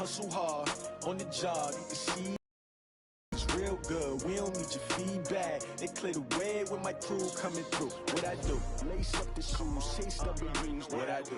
hustle hard on the job. You can see it's real good. We don't need your feedback. They clear the way with my crew coming through. What I do? Lace up the shoes, chase W's. What I do?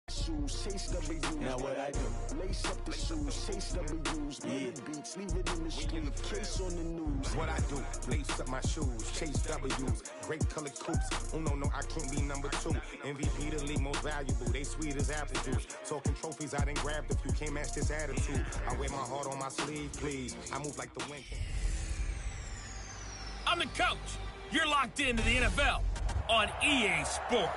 Shoes, chase W's. Now what I do? Lace up the shoes, chase W's. Yeah. Beats, leave it in the street, case on the news. What I do? Lace up my shoes, chase W's. Great colored coops. Oh no, I can't be number 2. MVP the league most valuable. They sweet as apple juice. Talking trophies, I didn't grab the few. Can't match this attitude. I wear my heart on my sleeve, please. I move like the wind. I'm the coach. You're locked into the NFL on EA Sports.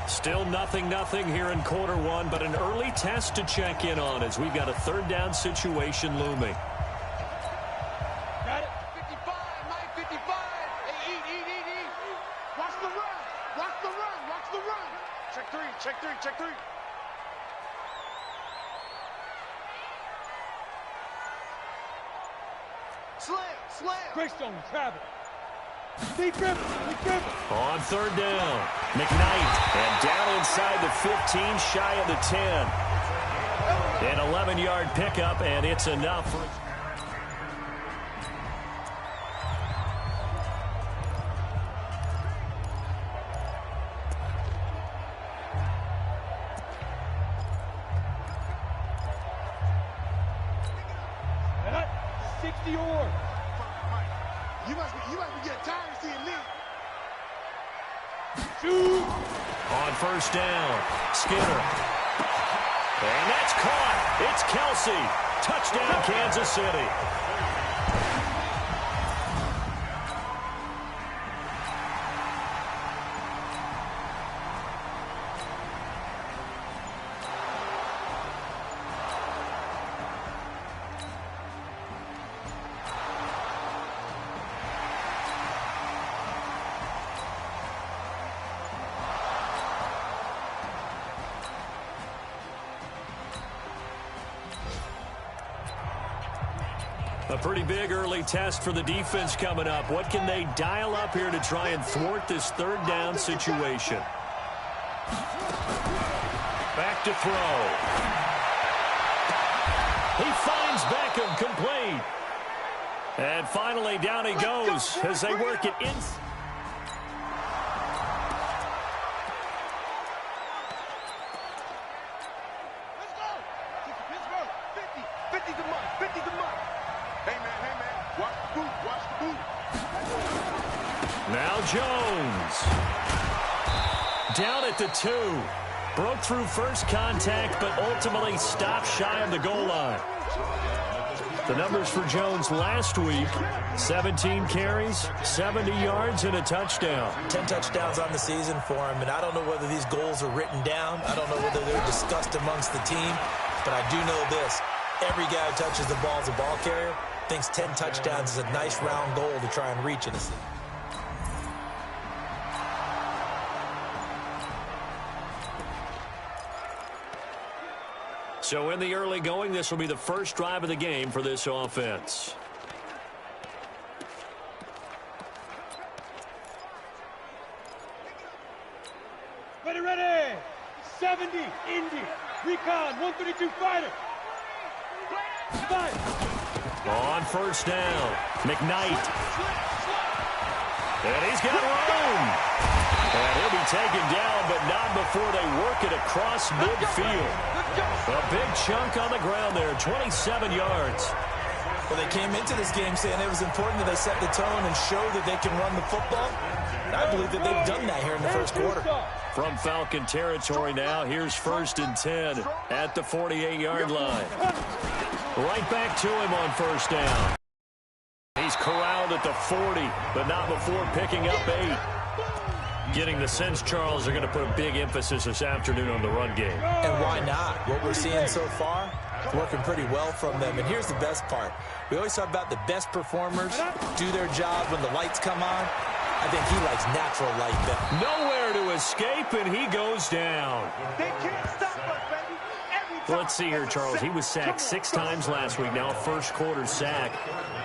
Still 0-0 here in quarter one, but an early test to check in on as we've got a third down situation looming. Got it. 55, Mike, 55. Hey, eat. Watch the run. Watch the run. Check three. Slam. Greystone, travel. Steve Griffin. On third down, McKnight, and down inside the 15, shy of the 10. An 11-yard pickup, and it's enough for... You must be getting tired of seeing me. Shoot! On first down, Skinner. And that's caught. It's Kelsey. Touchdown, Kansas City. A pretty big early test for the defense coming up. What can they dial up here to try and thwart this third down situation? Back to throw. He finds Beckham, complete. And finally down he goes as they work it in. Now Jones. Down at the 2. Broke through first contact, but ultimately stopped shy of the goal line. The numbers for Jones last week: 17 carries, 70 yards, and a touchdown. 10 touchdowns on the season for him, and I don't know whether these goals are written down. I don't know whether they're discussed amongst the team, but I do know this. Every guy who touches the ball as a ball carrier thinks 10 touchdowns is a nice round goal to try and reach in a season. So in the early going, this will be the first drive of the game for this offense. Ready. 70, Indy. Recon, 132 fighter. On first down, McKnight. And he's got room. And he'll be taken down, but not before they work it across midfield. A big chunk on the ground there, 27 yards. Well, they came into this game saying it was important that they set the tone and show that they can run the football. And I believe that they've done that here in the first quarter. From Falcon territory now, here's 1st and 10 at the 48-yard line. Right back to him on first down. He's corralled at the 40, but not before picking up 8. Getting the sense Charles are going to put a big emphasis this afternoon on the run game. And why not? What we're seeing so far, Working pretty well from them. And here's the best part. We always talk about the best performers do their job when the lights come on. I think he likes natural light better. Nowhere to escape, and he goes down. They can't stop us, baby. Every time. Let's see here, Charles. He was sacked 6 times last week. Now a first-quarter sack.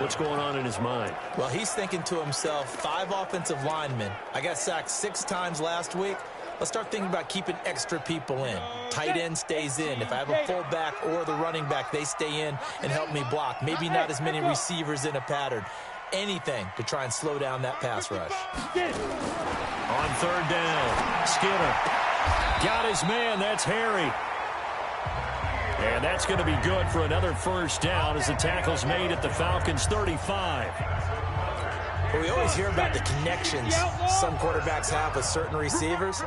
What's going on in his mind? Well, he's thinking to himself, 5 offensive linemen. I got sacked 6 times last week. Let's start thinking about keeping extra people in. Tight end stays in. If I have a fullback or the running back, they stay in and help me block. Maybe not as many receivers in a pattern. Anything to try and slow down that pass rush. On 3rd down, Skinner got his man. That's Harry. And that's going to be good for another first down as the tackle's made at the Falcons' 35. Well, we always hear about the connections some quarterbacks have with certain receivers.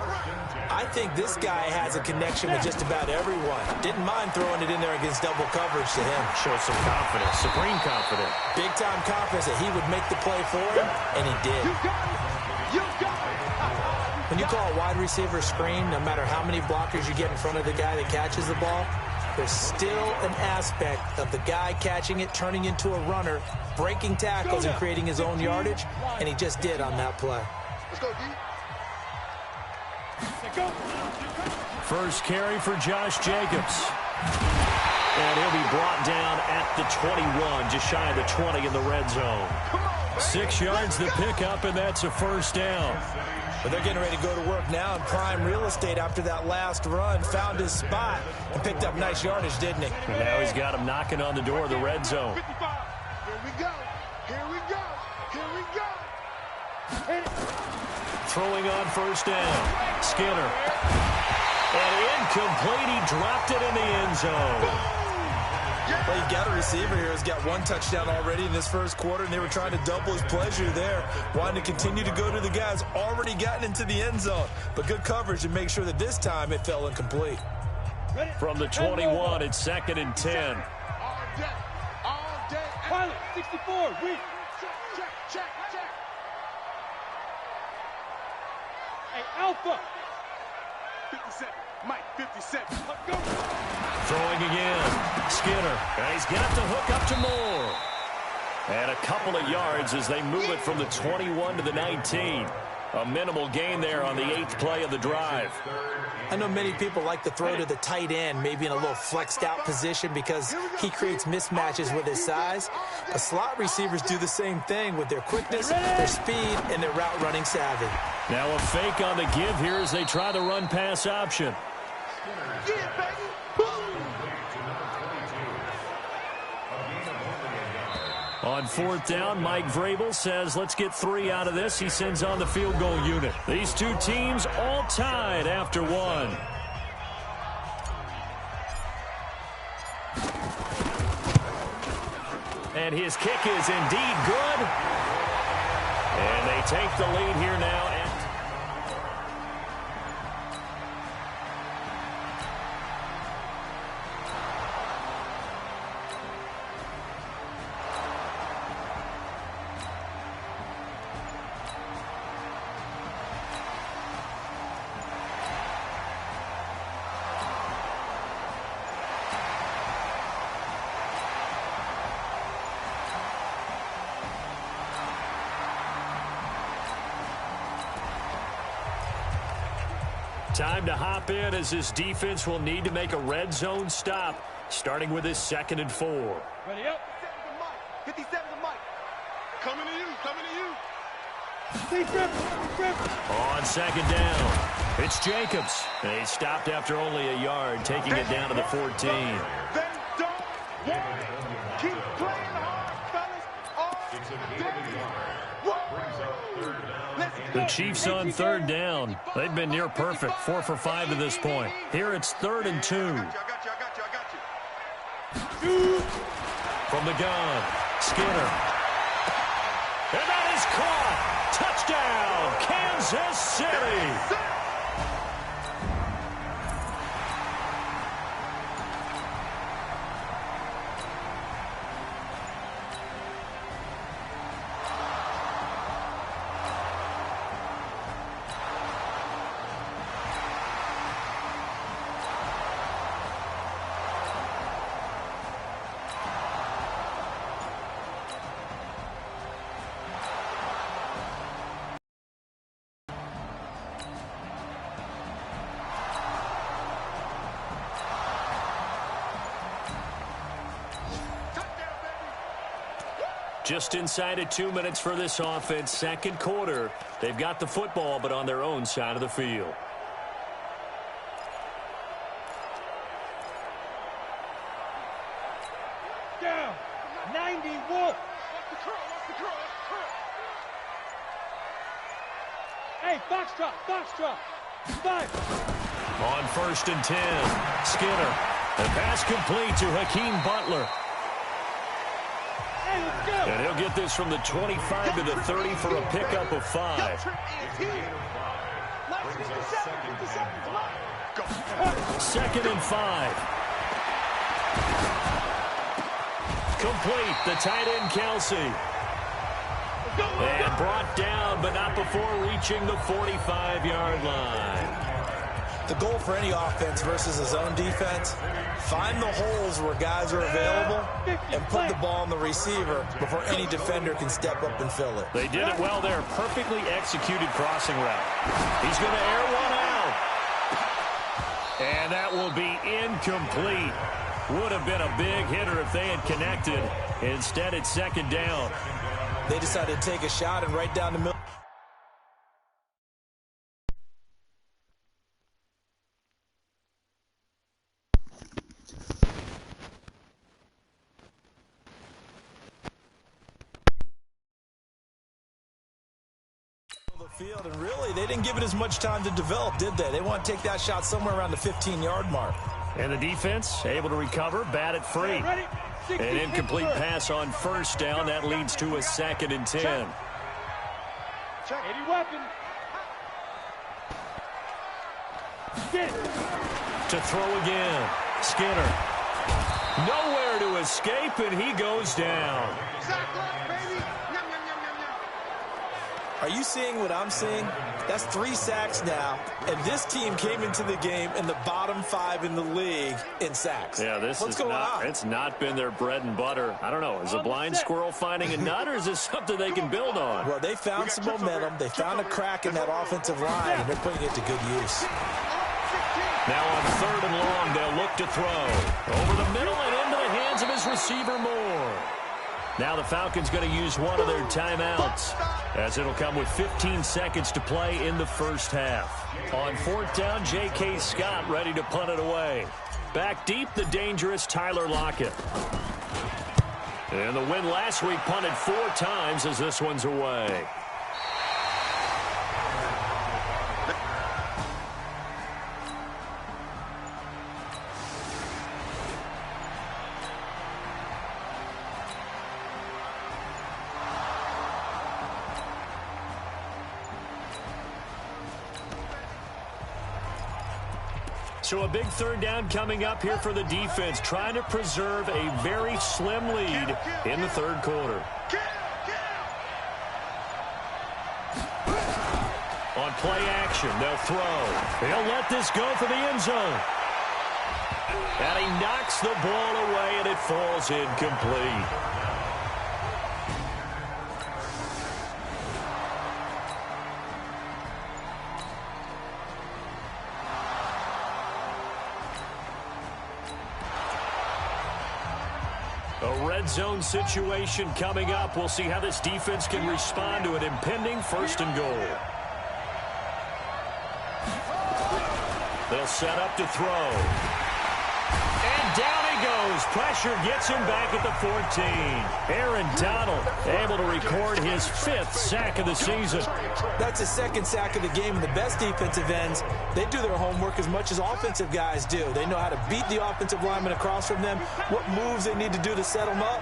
I think this guy has a connection with just about everyone. Didn't mind throwing it in there against double coverage to him. Shows some confidence, supreme confidence. Big-time confidence that he would make the play for him, and he did. When you call a wide receiver screen, no matter how many blockers you get in front of the guy that catches the ball, there's still an aspect of the guy catching it, turning into a runner, breaking tackles and creating his own yardage, and he just did on that play. Let's go, D. First carry for Josh Jacobs. And he'll be brought down at the 21, just shy of the 20 in the red zone. 6 yards the pickup, and that's a first down. But they're getting ready to go to work now in prime real estate after that last run. Found his spot and picked up nice yardage, didn't he? And now he's got him knocking on the door of the red zone. 55. Here we go. Here we go. Here we go. Throwing on first down. Skinner. And incomplete. He dropped it in the end zone. Well, you've got a receiver here who's got 1 touchdown already in this first quarter, and they were trying to double his pleasure there, wanting to continue to go to the guys already gotten into the end zone. But good coverage to make sure that this time it fell incomplete. From the 21, it's 2nd and 10. All day. All day. Pilot, 64, weak. Check. Hey, Alpha. 57. Mike, 57. Let's go. Throwing again. Skinner. And he's got the hook up to Moore. And a couple of yards as they move it from the 21 to the 19. A minimal gain there on the 8th play of the drive. I know many people like to throw to the tight end, maybe in a little flexed out position because he creates mismatches with his size. But slot receivers do the same thing with their quickness, their speed, and their route running savvy. Now a fake on the give here as they try the run pass option. Yeah, baby. Boom. On 4th down, Mike Vrabel says, let's get 3 out of this. He sends on the field goal unit. These two teams all tied after 1. And his kick is indeed good. And they take the lead here now. Time to hop in as this defense will need to make a red zone stop, starting with this 2nd and 4. Ready up. 57 to Mike. Coming to you. On 2nd down, it's Jacobs. And he stopped after only a yard, taking it down to the 14. They don't want it. Keep playing hard, fellas. The Chiefs on 3rd down. They've been near perfect, 4 for 5 to this point. Here it's 3rd and 2. I got you. From the gun, Skinner. And that is caught. Touchdown, Kansas City. Just inside of 2 minutes for this offense. Second quarter. They've got the football, but on their own side of the field. Down. 90 Wolf. Hey, box drop. 5. On 1st and 10, Skinner. The pass complete to Hakeem Butler. Hey, let's go. And he'll get this from the 25 to the 30 for a pickup of 5. Second and 5. Complete. The tight end, Kelsey. And brought down, but not before reaching the 45-yard line. The goal for any offense versus a zone defense, find the holes where guys are available and put the ball on the receiver before any defender can step up and fill it. They did it well there. Perfectly executed crossing route. He's going to air one out. And that will be incomplete. Would have been a big hitter if they had connected. Instead, it's second down. They decided to take a shot and right down the middle. Field, and really, they didn't give it as much time to develop, did they? They want to take that shot somewhere around the 15-yard mark. And the defense able to recover, bat it free. An incomplete pass on first down. That leads to a 2nd and 10. Check. Any weapon. To throw again. Skinner. Nowhere to escape, and he goes down. Are you seeing what I'm seeing? That's 3 sacks now, and this team came into the game in the bottom 5 in the league in sacks. Yeah, What's going on? It's not been their bread and butter. I don't know. Is a blind squirrel finding a nut, or is this something they can build on? Well, they found some momentum. They found a crack in that offensive line, and they're putting it to good use. Now on 3rd and long, they'll look to throw. Over the middle and into the hands of his receiver, Moore. Now the Falcons going to use one of their timeouts, as it'll come with 15 seconds to play in the first half. On 4th down, J.K. Scott ready to punt it away. Back deep, the dangerous Tyler Lockett. And the win last week punted 4 times as this one's away. So a big 3rd down coming up here for the defense, trying to preserve a very slim lead in the 3rd quarter. On play action, they'll throw. He'll let this go for the end zone. And he knocks the ball away, and it falls incomplete. A red zone situation coming up. We'll see how this defense can respond to an impending 1st and goal. They'll set up to throw. And down he goes. Pressure gets him back at the 14. Aaron Donald able to record his 5th sack of the season. That's his 2nd sack of the game. And the best defensive ends, they do their homework as much as offensive guys do. They know how to beat the offensive lineman across from them, what moves they need to do to set them up.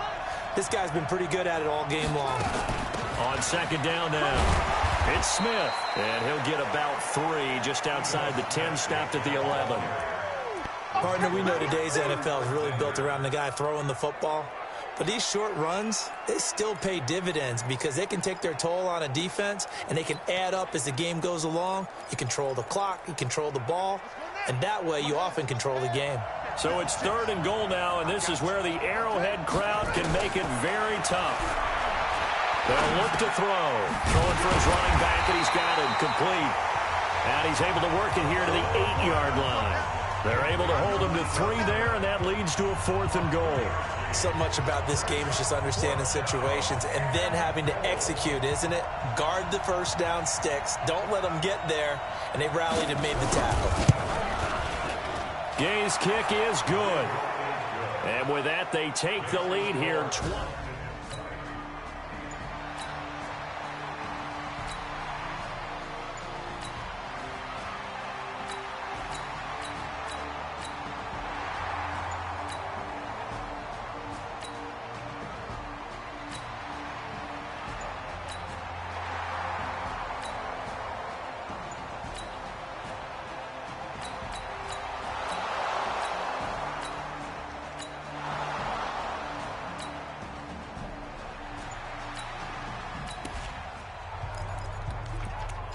This guy's been pretty good at it all game long. On 2nd down now. It's Smith, and he'll get about 3 just outside the 10, stopped at the 11. Partner, we know today's NFL is really built around the guy throwing the football. But these short runs, they still pay dividends because they can take their toll on a defense, and they can add up as the game goes along. You control the clock, you control the ball, and that way you often control the game. So it's 3rd and goal now, and this is where the Arrowhead crowd can make it very tough. They'll look to throw. Throwing for his running back, and he's got it complete. And he's able to work it here to the 8-yard line. They're able to hold him to 3 there, and that leads to a 4th and goal. So much about this game is just understanding situations and then having to execute, isn't it? Guard the first down sticks. Don't let them get there. And they rallied and made the tackle. Gay's kick is good. And with that, they take the lead here.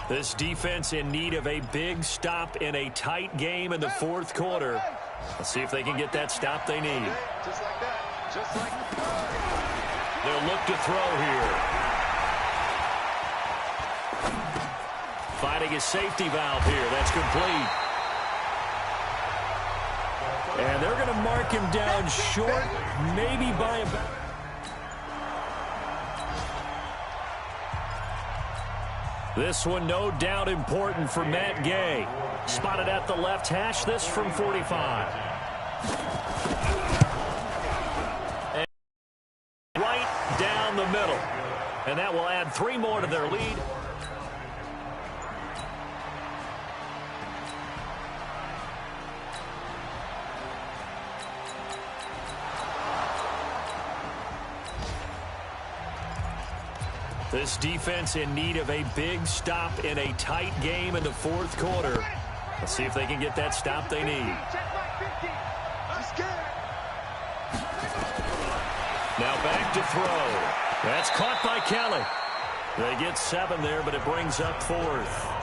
This defense in need of a big stop in a tight game in the fourth quarter. Let's see if they can get that stop they need. Just like that. Just like They'll look to throw here. Finding a safety valve here. That's complete. And they're going to mark him down short, maybe by about... This one, no doubt, important for Matt Gay. Spotted at the left hash, this from 45. And right down the middle. And that will add 3 more to their lead. This defense in need of a big stop in a tight game in the fourth quarter. Let's see if they can get that stop they need. Now back to throw. That's caught by Kelly. They get 7 there, but it brings up 4th.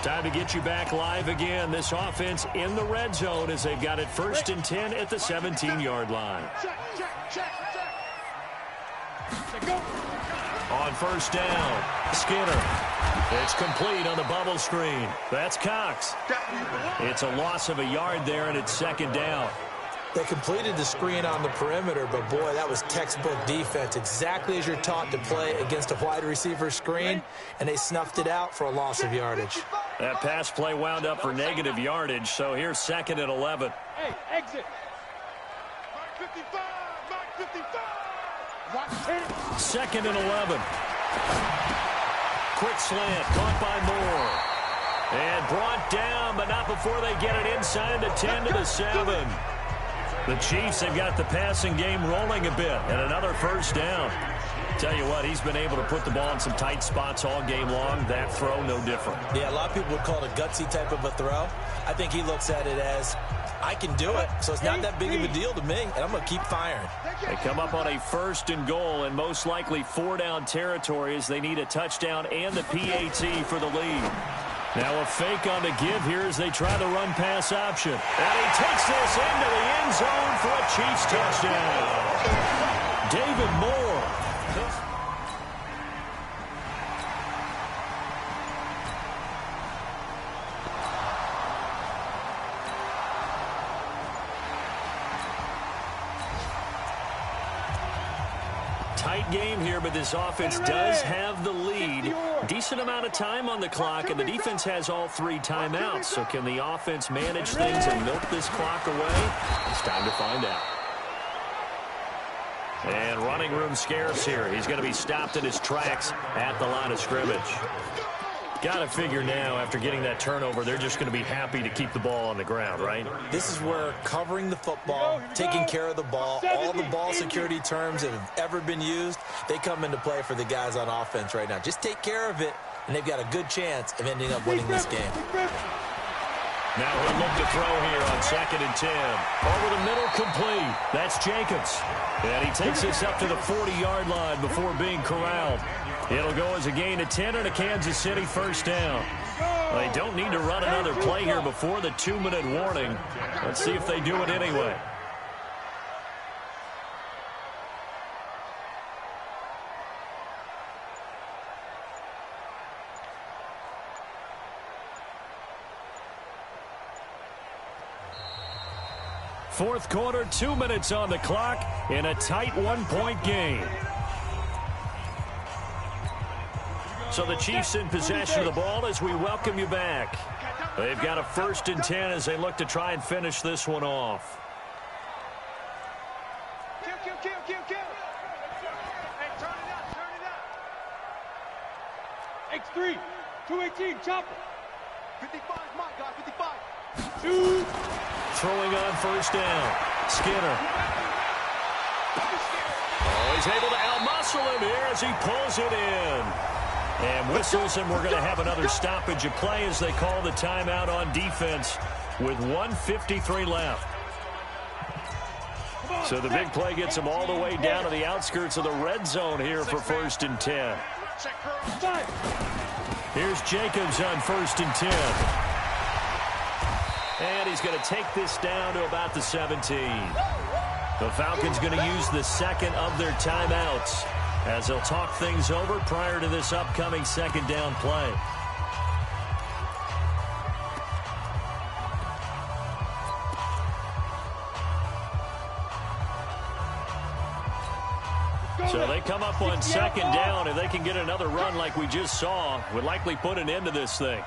Time to get you back live again. This offense in the red zone as they've got it 1st and 10 at the 17-yard line. On 1st down, Skinner. It's complete on the bubble screen. That's Cox. It's a loss of a yard there, and it's 2nd down. They completed the screen on the perimeter, but boy, that was textbook defense. Exactly as you're taught to play against a wide receiver screen, and they snuffed it out for a loss of yardage. That pass play wound up for negative yardage, so here's 2nd and 11. Hey, exit. Mark 55. Mark 55. Watch it. 2nd and 11. Quick slant, caught by Moore. And brought down, but not before they get it inside the 10 to the 7. The Chiefs have got the passing game rolling a bit, and another 1st down. Tell you what, he's been able to put the ball in some tight spots all game long. That throw, no different. Yeah, a lot of people would call it a gutsy type of a throw. I think he looks at it as, I can do it, so it's not that big of a deal to me, and I'm going to keep firing. They come up on a 1st and goal, and most likely 4-down territory as they need a touchdown and the PAT for the lead. Now a fake on the give here as they try the run-pass option. And he takes this into the end zone for a Chiefs touchdown. David Moore. Tight game here, but this offense does have the lead. Decent amount of time on the clock, and the defense has all 3 timeouts. So can the offense manage things and milk this clock away? It's time to find out. And running room scarce here. He's going to be stopped in his tracks at the line of scrimmage. Got to figure now, after getting that turnover, they're just going to be happy to keep the ball on the ground, right? This is where covering the football, taking care of the ball, all the ball security terms that have ever been used, they come into play for the guys on offense right now. Just take care of it, and they've got a good chance of ending up winning this game. Now he'll look to throw here on 2nd and 10. Over the middle, complete. That's Jacobs. And he takes this up to the 40-yard line before being corralled. It'll go as a gain of 10 and a Kansas City 1st down. Well, they don't need to run another play here before the 2-minute warning. Let's see if they do it anyway. Fourth quarter, 2 minutes on the clock in a tight one-point game. So the Chiefs in possession of the ball as we welcome you back. They've got a 1st and 10 as they look to try and finish this one off. Kill. Hey, turn it up. X3, 218, chopper. 55, my guy, 55. Shoot. Throwing on 1st down. Skinner. Oh, he's able to out-muscle him here as he pulls it in. And whistles, and we're going to have another stoppage of play as they call the timeout on defense with 1:53 left. So the big play gets them all the way down to the outskirts of the red zone here for 1st and 10. Here's Jacobs on 1st and 10. And he's going to take this down to about the 17. The Falcons going to use the second of their timeouts as they'll talk things over prior to this upcoming 2nd down play. So they come up on 2nd down, and they can get another run like we just saw. Would likely put an end to this thing.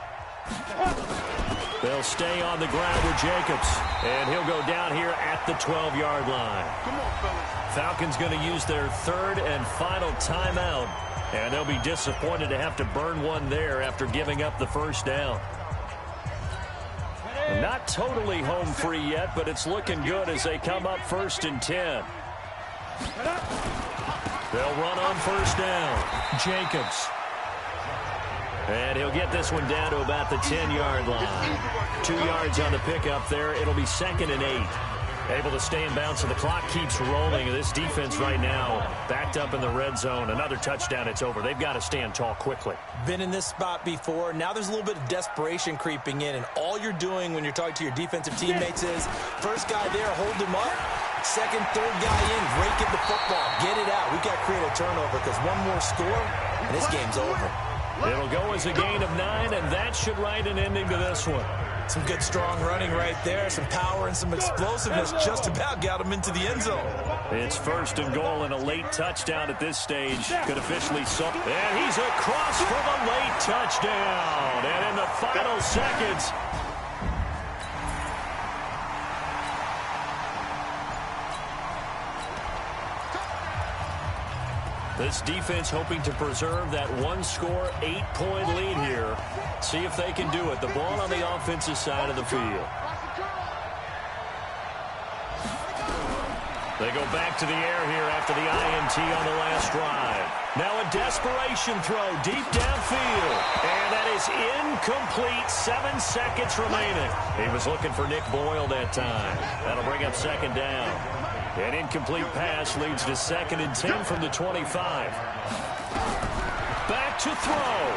They'll stay on the ground with Jacobs, and he'll go down here at the 12-yard line. Come on, fellas. Falcons going to use their 3rd and final timeout, and they'll be disappointed to have to burn one there after giving up the 1st down. Not totally home free yet, but it's looking good as they come up 1st and 10. They'll run on 1st down. Jacobs. And he'll get this one down to about the 10-yard line. 2 yards on the pickup there. It'll be 2nd and 8. Able to stay in bounds, so the clock keeps rolling. This defense right now backed up in the red zone. Another touchdown, it's over. They've got to stand tall quickly. Been in this spot before. Now there's a little bit of desperation creeping in, and all you're doing when you're talking to your defensive teammates is, first guy there, hold him up. Second, third guy in, break it the football. Get it out. We've got to create a turnover because one more score, and this game's over. It'll go as a gain of 9, and that should write an ending to this one. Some good, strong running right there. Some power and some explosiveness just about got him into the end zone. It's 1st and goal, and a late touchdown at this stage could officially solve. And he's across for the late touchdown. And in the final seconds, this defense hoping to preserve that one-score, 8-point lead here. See if they can do it. The ball on the offensive side of the field. They go back to the air here after the INT on the last drive. Now a desperation throw deep downfield. And that is incomplete. 7 seconds remaining. He was looking for Nick Boyle that time. That'll bring up 2nd down. An incomplete pass leads to 2nd and 10 from the 25. Back to throw.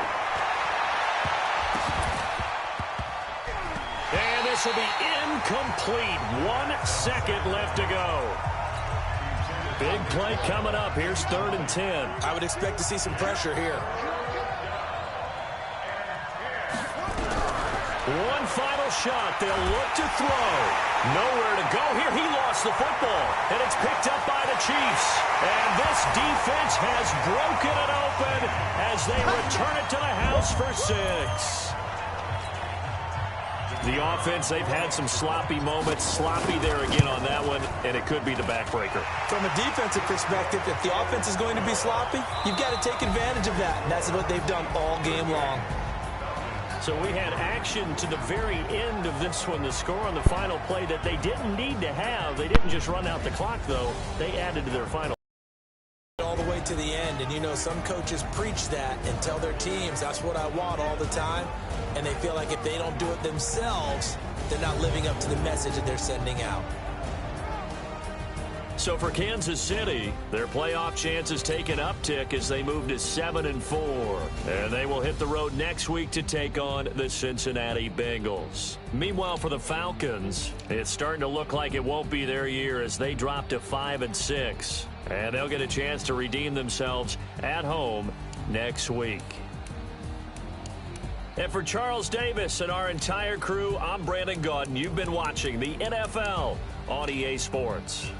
And this will be incomplete. 1 second left to go. Big play coming up. Here's 3rd and 10. I would expect to see some pressure here. One final shot. They'll look to throw. Nowhere to go here. He lost the football. And it's picked up by the Chiefs. And this defense has broken it open as they return it to the house for 6. The offense, they've had some sloppy moments. Sloppy there again on that one, and it could be the backbreaker. From a defensive perspective, if the offense is going to be sloppy, you've got to take advantage of that. And that's what they've done all game long. So we had action to the very end of this one, the score on the final play that they didn't need to have. They didn't just run out the clock, though. They added to their final. All the way to the end, and you know some coaches preach that and tell their teams that's what I want all the time, and they feel like if they don't do it themselves, they're not living up to the message that they're sending out. So for Kansas City, their playoff chances take an uptick as they move to 7-4. And they will hit the road next week to take on the Cincinnati Bengals. Meanwhile, for the Falcons, it's starting to look like it won't be their year as they drop to 5-6. And they'll get a chance to redeem themselves at home next week. And for Charles Davis and our entire crew, I'm Brandon Gaudin. You've been watching the NFL on EA Sports.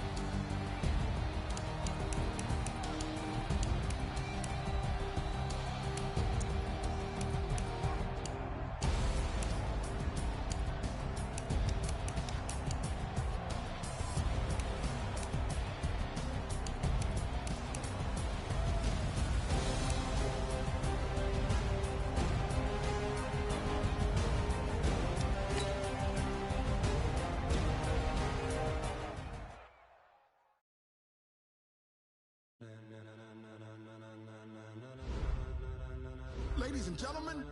Ladies and gentlemen,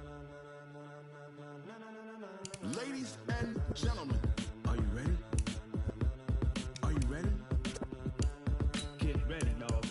ladies and gentlemen, are you ready? Are you ready? Get ready, dog.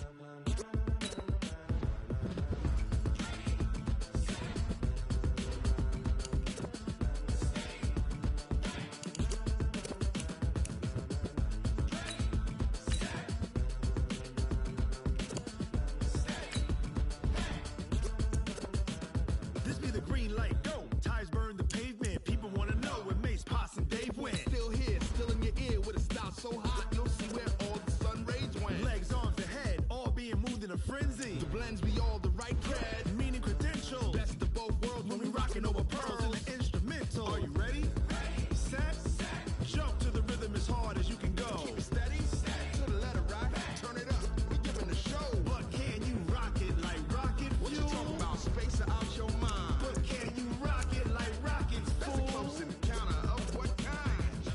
This be the green light, go. Tires burn the pavement. People want to know where Mace, Potts, and Dave went. Still here, still in your ear with a style so hot, you'll see where all the sun rays went. Legs, arms, the head, all being moved in a frenzy. The blends be all the right cred, Meaning credentials. best of both worlds When we rocking over pearls in the instrumental. Are you ready? Set, jump to the rhythm as hard as you can go. Keep it steady, to the letter right, turn it up, we giving the show. But can you rock it like rocket What you fuel? talking about, space out your mind? But can you rock it like rockets, That's a fool? close encounter of what kind?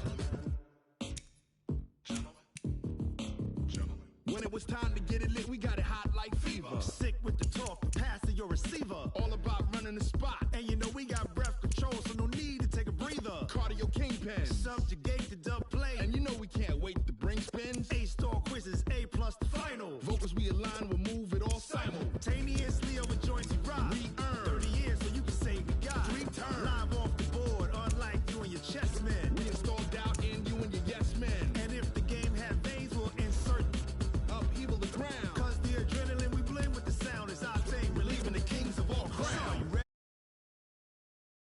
When it was time to get it lit, we got it hot like fever. Sick with the talk, pass to your receiver. All about running the spot, And you know we got breath control, so no need to take a breather. cardio kingpin, Subjugate the dub play. and you know we can't wait to